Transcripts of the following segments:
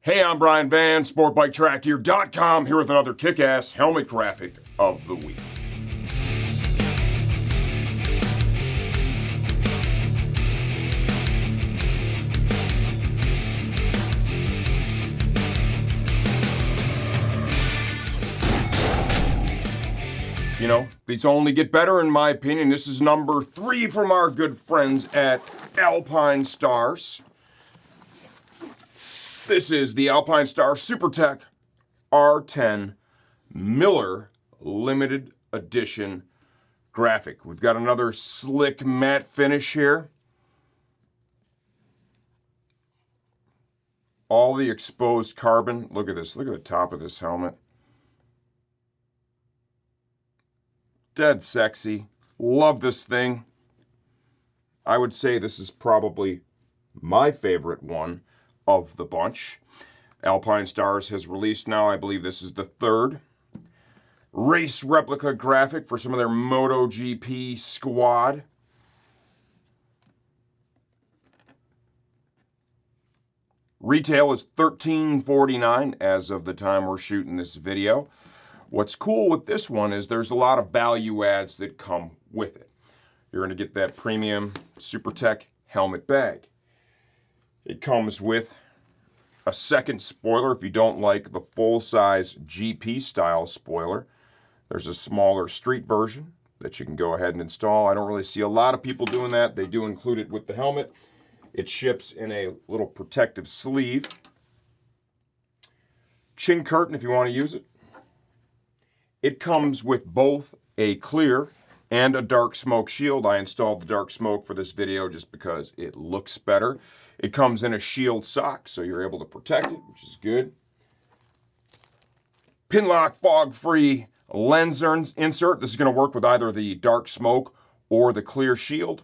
Hey, I'm Brian Van, SportbikeTrackGear.com, here with another kick-ass helmet graphic of the week. You know, these only get better in my opinion. This is number 3 from our good friends at Alpinestars. This is the Alpinestars SuperTech R10 Miller Limited Edition graphic. We've got another slick matte finish here. All the exposed carbon. Look at this. Look at the top of this helmet. Dead sexy. Love this thing. I would say this is probably my favorite one of the bunch. Alpinestars has released now, I believe this is the 3rd race replica graphic for some of their MotoGP squad. Retail is $13.49 as of the time we're shooting this video. What's cool with this one is there's a lot of value adds that come with it. You're going to get that premium SuperTech helmet bag. It comes with a second spoiler if you don't like the full-size GP style spoiler. There's a smaller street version that you can go ahead and install. I don't really see a lot of people doing that. They do include it with the helmet. It ships in a little protective sleeve. Chin curtain if you want to use it. It comes with both a clear and a dark smoke shield. I installed the dark smoke for this video just because it looks better. It comes in a shield sock, so you're able to protect it, which is good. Pinlock fog-free lens insert. This is going to work with either the dark smoke or the clear shield.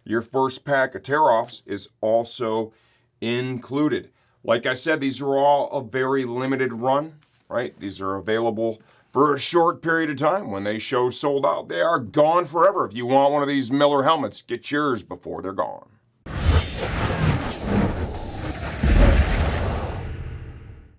Your first pack of tear-offs is also included. Like I said, these are all a very limited run. Right? These are available for a short period of time. When they show sold out, they are gone forever. If you want one of these Miller helmets, get yours before they're gone.